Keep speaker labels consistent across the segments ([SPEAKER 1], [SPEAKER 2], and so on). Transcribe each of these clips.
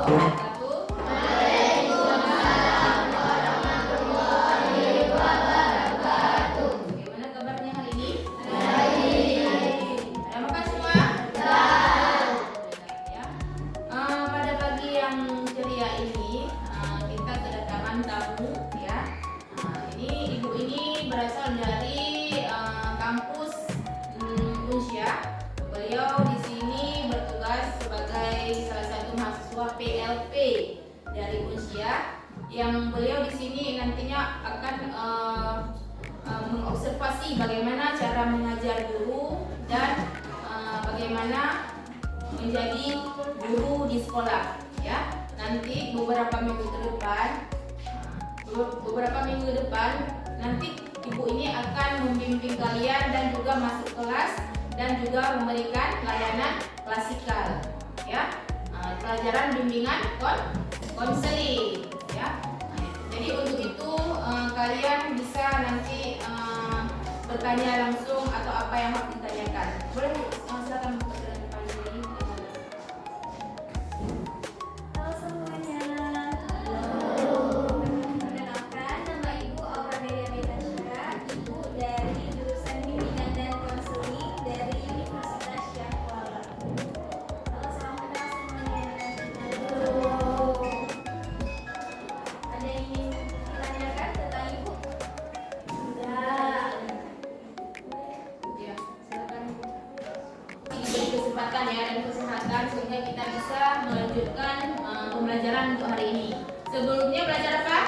[SPEAKER 1] wabarakatuh. Bagaimana kabarnya hari ini? Ada makan semua? Ya. Pada pagi yang ceria ini kita kedatangan tamu ya. Ini ibu ini berasal dari kampus Unsia. Beliau di sini bertugas sebagai salah satu mahasiswa PLP dari Unsia, yang beliau di sini nantinya akan mengobservasi bagaimana cara mengajar guru dan bagaimana menjadi guru di sekolah ya. Nanti beberapa minggu depan nanti ibu ini akan membimbing kalian dan juga masuk kelas dan juga memberikan layanan klasikal ya, pelajaran bimbingan konseling ya. Jadi untuk itu kalian bisa nanti bertanya langsung atau apa yang harus ditanyakan. Boleh silakan pertanyaan depan ini.
[SPEAKER 2] Halo semuanya. Perkenalkan, nama Ibu Aura Delia Metasya, Ibu dari jurusan Bimbingan dan Konseling dari Universitas Syahkuala. Halo, salam kenal semuanya. Ada yang ingin ditanyakan tentang Ibu? Sudah.
[SPEAKER 1] Ya, silakan. Diberi kesempatan ya dan kesehatan sehingga kita bisa melanjutkan pembelajaran untuk hari ini. Sebelumnya belajar apa?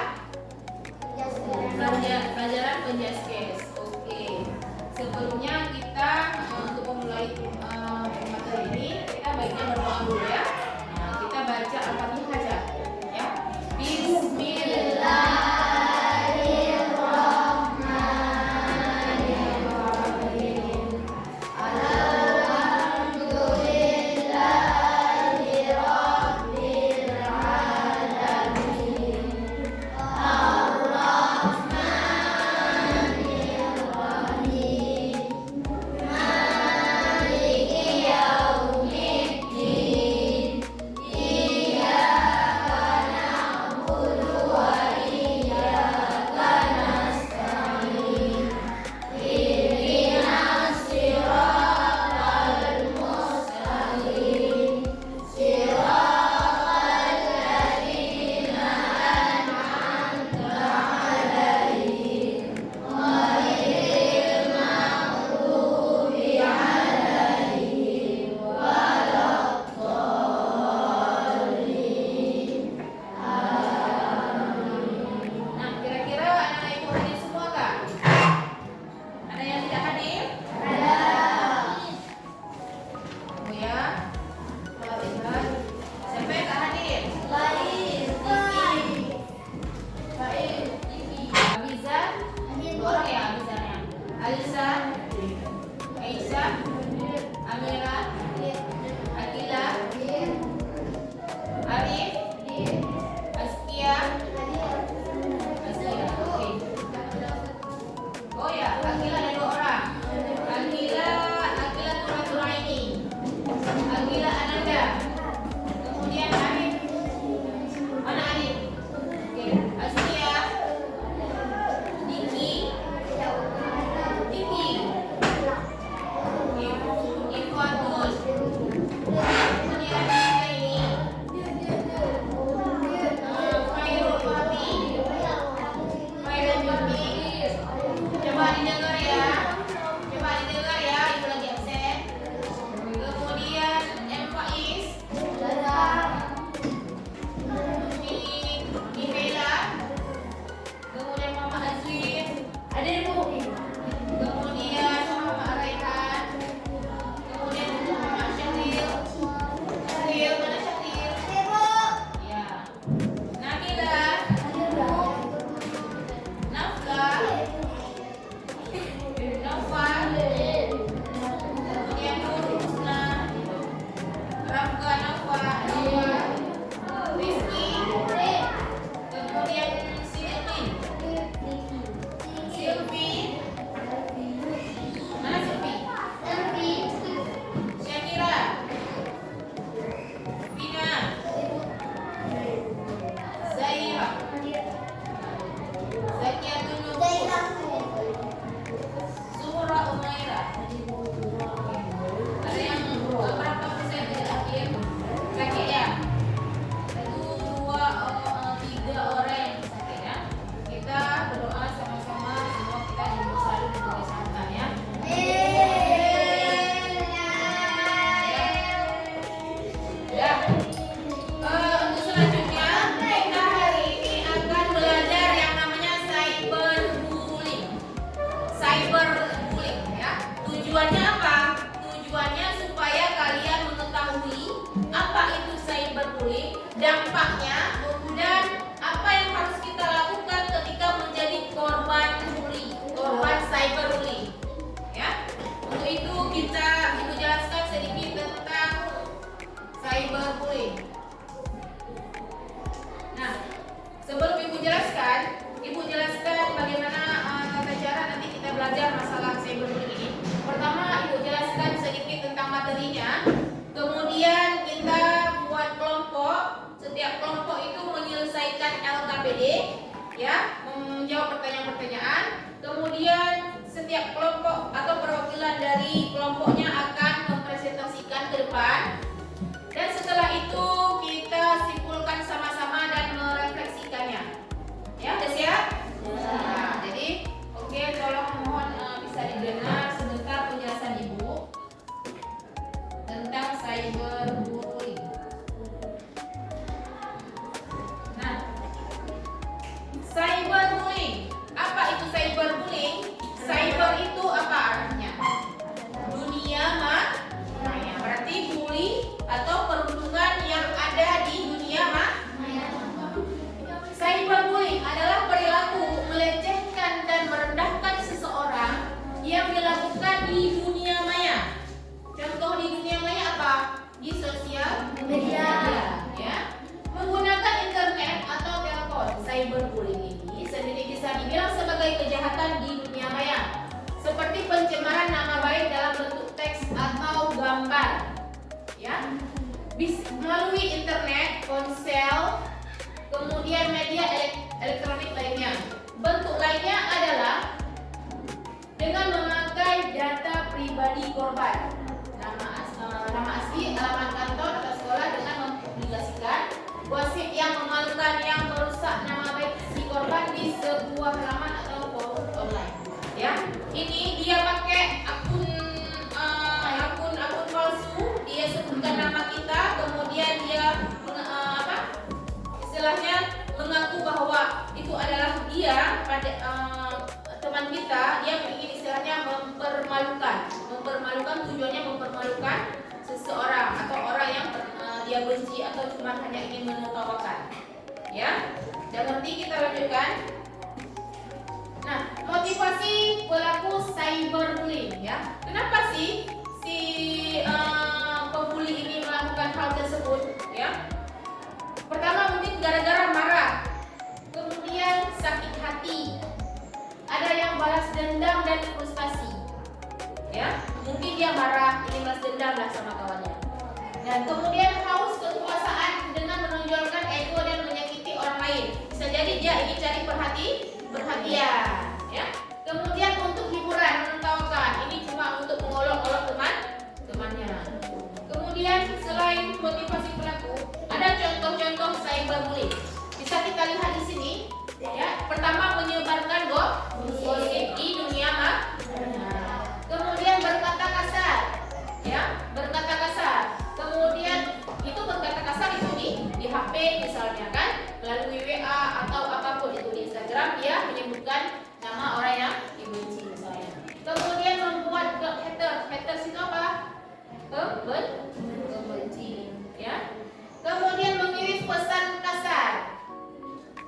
[SPEAKER 1] Pelajaran penjaskes. Oke. Sebelumnya kita untuk memulai materi ini kita baiknya berdoa dulu ya. Kita baca Al-Fatihah aja ya. Bismillah.
[SPEAKER 2] Iya.
[SPEAKER 1] berbagai kejahatan di dunia maya, seperti pencemaran nama baik dalam bentuk teks atau gambar, ya, melalui internet, ponsel, kemudian media elektronik lainnya. Bentuk lainnya adalah dengan memakai data pribadi korban, nama asli, alamat kantor atau sekolah, dengan mempublikasikan gosip yang memalukan yang merusak nama baik si korban di sebuah halaman atau forum online. Ya, ini dia pakai akun palsu. Dia sebutkan nama kita, kemudian dia istilahnya mengaku bahwa itu adalah dia pada teman kita. Dia ingin istilahnya mempermalukan, tujuannya mempermalukan seseorang atau orang yang dia benci atau cuma hanya ingin menertawakan. Ya, dan nanti kita lanjutkan. Nah, motivasi pelaku cyberbullying, ya. Kenapa sih si pembuli ini melakukan hal tersebut, ya? Pertama mungkin gara-gara marah, kemudian sakit hati, ada yang balas dendam dan frustasi, ya. Mungkin dia marah, ini balas dendam lah sama kawannya. Dan kemudian haus kekuasaan dengan menonjolkan ego dan menyakiti orang lain. Bisa jadi dia ingin cari perhatian, ya. Kemudian untuk hiburan, menertawakan, ini cuma untuk mengolok-olok temannya. Kemudian selain motivasi pelaku, ada contoh-contoh cyberbullying. Bisa kita lihat di sini, ya. Pertama, menyebarkan gosip di dunia kemudian berkata kasar, ya, berkata kasar. Kemudian itu berkata kasar itu di HP misalnya kan, melalui WA atau apapun itu di Instagram, dia menyebutkan nama orang yang dibenci misalnya. Kemudian membuat haters itu apa? Pembenci, ya. Kemudian mengirim pesan kasar,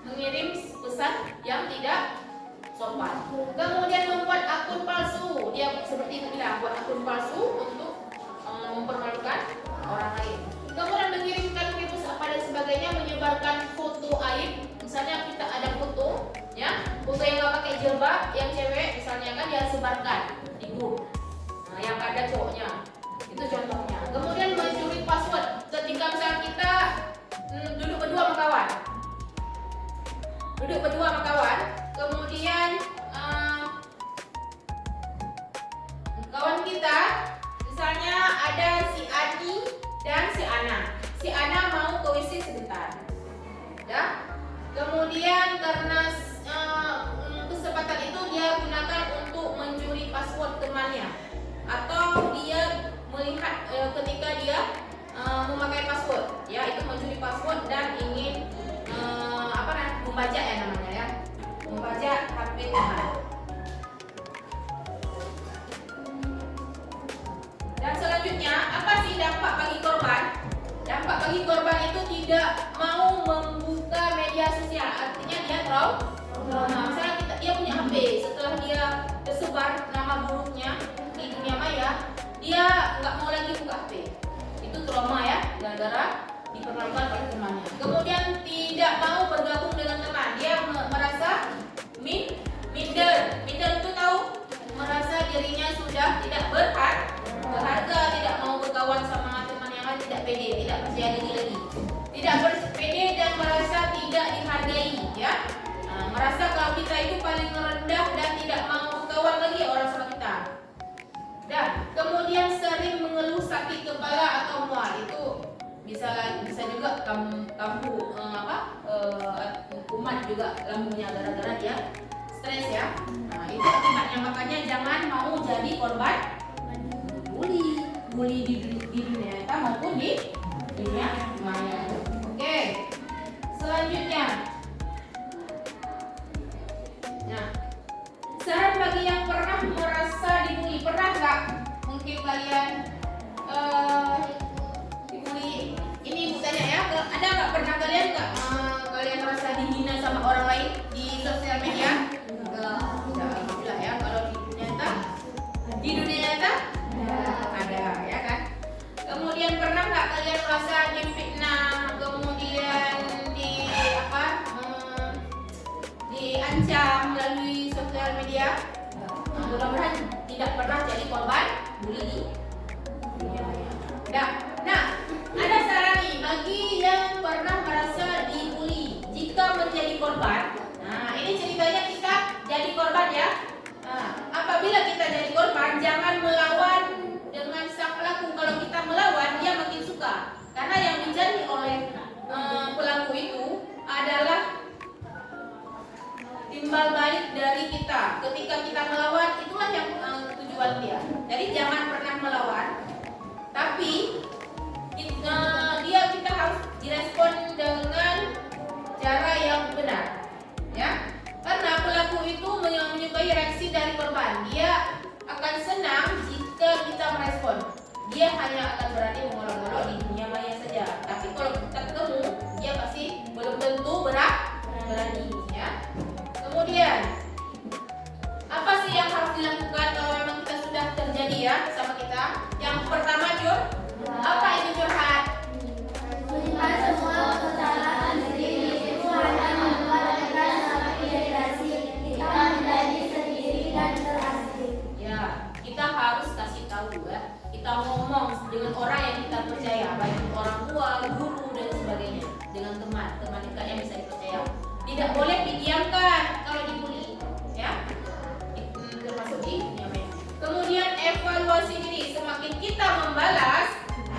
[SPEAKER 1] mengirim pesan yang tidak sopan. Kemudian membuat akun palsu, dia seperti itu bilang, buat akun palsu untuk mempermalukan orang lain. Kemudian mengirimkan virus apa dan sebagainya, menyebarkan foto aib. Misalnya kita ada foto, ya, foto yang nggak pakai jilbab, yang cewek misalnya kan, dia sebarkan di grup. Nah, yang ada cowoknya, itu contohnya. Kemudian mencuri password. Ketika misalnya kita duduk berdua sama kawan, kemudian kawan kita misalnya ada si Adi dan si Ana. Si Ana mau ke WC sebentar, ya. Kemudian karena kesempatan itu dia gunakan untuk mencuri password temannya, atau dia melihat ketika dia memakai password, ya, itu mencuri password dan ingin membajak, ya namanya, ya, membajak HP teman. Dan selanjutnya, apa sih dampak bagi korban? Dampak bagi korban itu tidak mau membuka media sosial, artinya dia trauma. Misalnya dia punya HP, setelah dia tersebar nama buruknya di dunia maya, dia nggak mau lagi buka HP. Itu trauma, ya, gara-gara dipermalukan oleh temannya. Kemudian tidak mau bergabung dengan teman, dia merasa minder. Minder itu tahu, merasa dirinya sudah tidak berharga, tidak mau berkawan sama teman yang lain, tidak pede, tidak percaya diri lagi, tidak berpede dan merasa tidak dihargai, ya. Merasa kalau kita itu paling rendah dan tidak mau berkawan lagi orang sama kita. Dan kemudian sering mengeluh sakit kepala atau mual, itu bisa juga kumat juga lambungnya gara-gara dia stres, ya. Nah, itu akibatnya, makanya jangan mau jadi korban bully di dunia nyata maupun di dunia maya. Oke, selanjutnya, nah, saran bagi yang pernah merasa dibully. Pernah nggak mungkin kalian dibully? Ini ibu tanya, ya, ada nggak pernah kalian merasa dihina sama orang lain di sosial media? Alhamdulillah, ya. Kalau di dunia nyata ada, ya kan. Kemudian pernah nggak kalian merasa difitnah, kemudian diancam melalui mudah-mudahan tidak pernah jadi korban bully. Nah, ada saran nih bagi yang pernah merasa dibully jika menjadi korban. Nah, ini ceritanya kita jadi korban ya. Nah, apabila kita jadi korban, jangan melawan dengan sang pelaku. Kalau kita melawan, dia makin suka. Karena yang dicari oleh pelaku itu adalah timbal balik dari kita. Ketika kita melawan, itulah yang tujuan dia. Jadi jangan pernah melawan, tapi kita harus direspon dengan cara yang benar, ya. Karena pelaku itu menyukai reaksi dari korban. Dia akan senang jika kita merespon. Dia hanya akan berani mengolok-olok di dunia maya saja. Tapi kalau kita ketemu, dia pasti belum tentu berani, ya. Kemudian, apa sih yang harus dilakukan kalau memang kita sudah terjadi ya sama kita? Yang pertama, apa itu curhat?
[SPEAKER 2] Menyimpan semua kesalahan sendiri itu hanya membuat kita semakin depresi. Kita menjadi sendiri dan terasing.
[SPEAKER 1] Ya, kita harus kasih tahu ya. Kita ngomong dengan orang yang kita percaya, baik itu orang tua, guru dan sebagainya, dengan teman dekat yang bisa dipercaya. Tidak boleh didiamkan kalau dibully, ya. Termasuk di dunia maya. Kemudian evaluasi diri. Semakin kita membalas,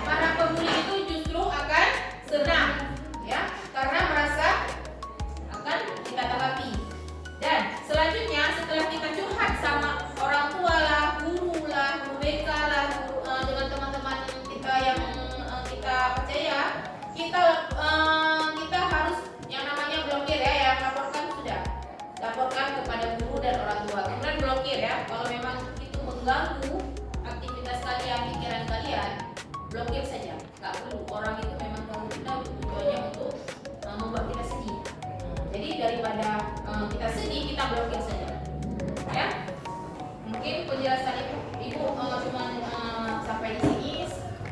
[SPEAKER 1] para pembuli itu justru akan senang, ya, karena merasa akan kita tanggapi. Dan selanjutnya setelah kita curhat sama orang tua lah, guru lah, guru BK lah, dengan teman-teman kita yang kita percaya, kita harus yang namanya blokir ya, yang laporkan kepada guru dan orang tua. Kemudian blokir ya, kalau memang itu mengganggu aktivitas kalian, pikiran kalian, blokir saja. Nggak perlu, orang itu memang ganggu kita tujuannya untuk membuat kita sedih. Jadi daripada kita sedih, kita blokir saja, ya. Mungkin penjelasan ibu cuma sampai di sini,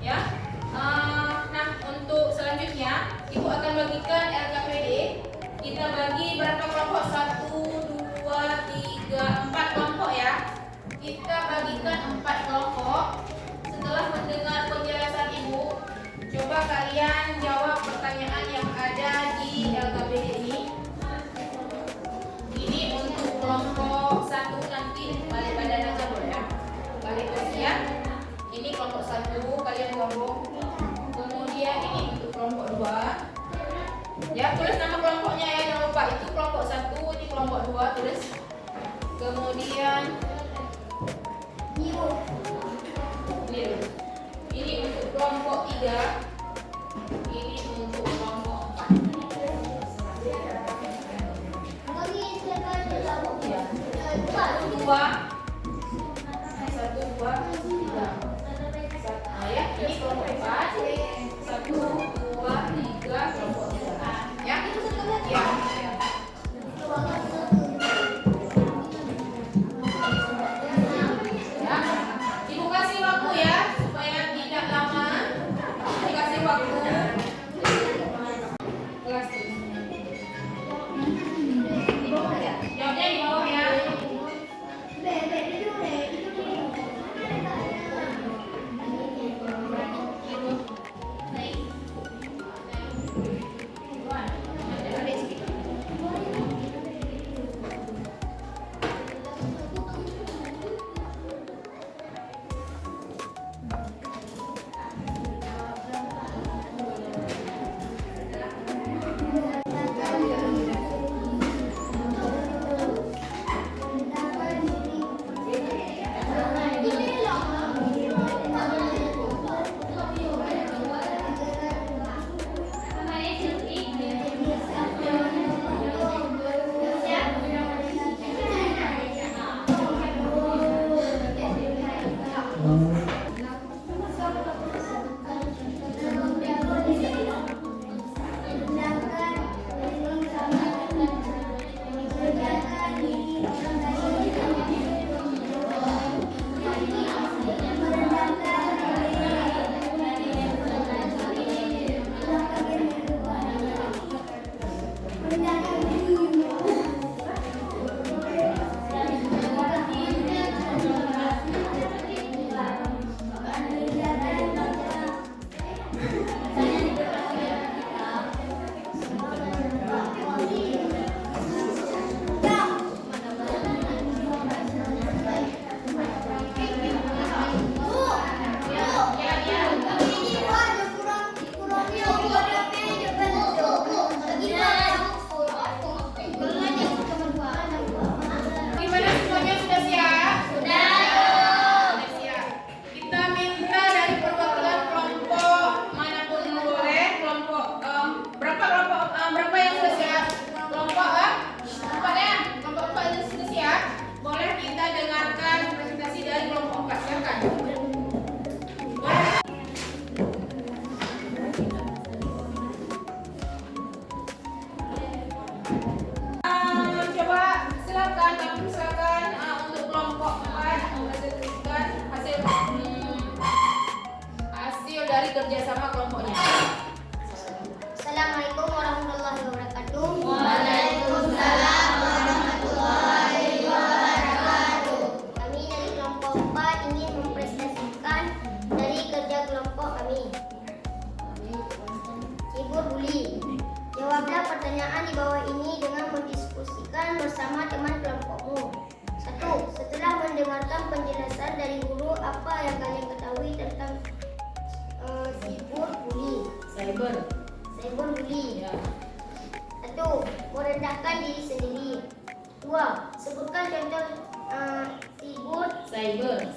[SPEAKER 1] ya. Nah, untuk selanjutnya ibu akan bagikan LKPD. Kita bagi berapa kelompok? 1, 2, 3, 4 kelompok ya. Kita bagikan 4 kelompok. Setelah mendengar penjelasan ibu, coba kalian jawab pertanyaan yang ada di LKPD ini. Ini untuk kelompok 1 nanti balik badan aja boleh ya. Balik usia. Ini kelompok 1 kalian kelompok. Kemudian ini untuk kelompok 2. Ya, tulis nama kelompoknya ya, jangan lupa. Itu kelompok 1, ini kelompok 2, tulis. Kemudian ini untuk kelompok 3. Ini untuk kelompok 4. Ya. 1, 2, 3. Nah, ya, ini kelompok 4. 1, 2, 3, kelompok 3. Ya, ya. Ibu kasih waktu ya supaya tidak lama. Dikasih waktu. Kelas. Jawabnya di bawah ya. kerjasama kelompoknya.
[SPEAKER 2] Assalamualaikum warahmatullahi wabarakatuh.
[SPEAKER 1] Waalaikumsalam warahmatullahi wabarakatuh.
[SPEAKER 2] Kami dari kelompok 4 ingin mempresentasikan dari kerja kelompok kami. Cyberbully. Jawablah pertanyaan di bawah ini dengan mendiskusikan bersama teman kelompokmu. 1. Setelah mendengarkan penjelasan dari guru, apa yang kalian ketahui tentang cyberbully?
[SPEAKER 1] Ya.
[SPEAKER 2] 1. Merendahkan diri sendiri. 2. Sebutkan contoh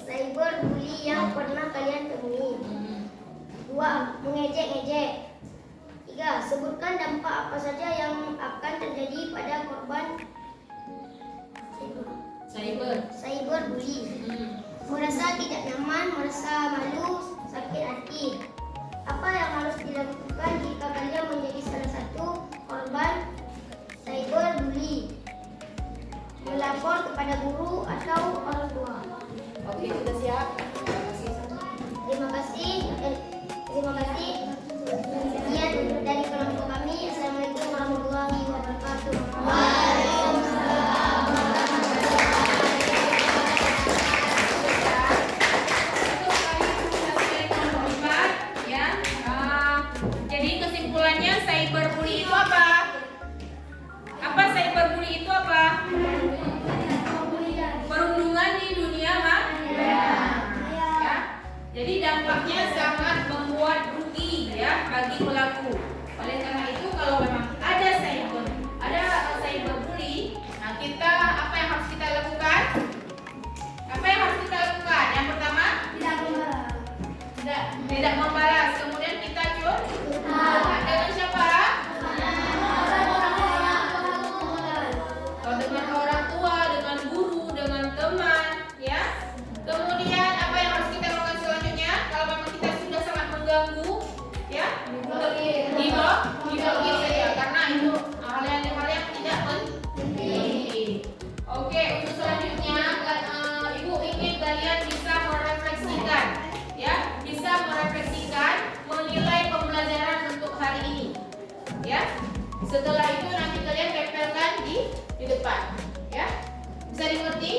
[SPEAKER 2] cyberbully yang pernah kalian temui. 2. Mengejek-ngejek. 3. Sebutkan dampak apa saja yang akan terjadi pada korban cyberbully. Merasa tidak nyaman, merasa malu, sakit hati. Apa yang harus dilakukan jika kalian menjadi salah satu korban cyberbully? Melapor kepada guru atau orang tua.
[SPEAKER 1] Oke, sudah siap.
[SPEAKER 2] Terima kasih. Sekian dari kelompok kami. Assalamualaikum warahmatullahi wabarakatuh.
[SPEAKER 1] Jadi kesimpulannya cyberbully itu apa? Apa cyberbully itu apa? Perundungan di dunia maya. Ya. Jadi dampaknya sangat membuat rugi ya bagi pelaku. Oleh karena itu kalau memang ada cyberbully, nah kita apa yang harus kita lakukan? Apa yang harus kita lakukan? Yang pertama, tidak membalas. Kemudian kita dengan siapa? Kalau dengan orang tua, dengan guru, dengan teman, ya. Kemudian apa yang harus kita lakukan selanjutnya? Kalau memang kita sudah sangat mengganggu, ya, diblokir saja karena itu hal yang tidak penting. Oke, untuk selanjutnya, Ibu ingin kalian bisa merefleksikan, ya, menilai pembelajaran untuk hari ini, ya. Setelah itu nanti kalian tempelkan di depan, ya. Bisa dimengerti?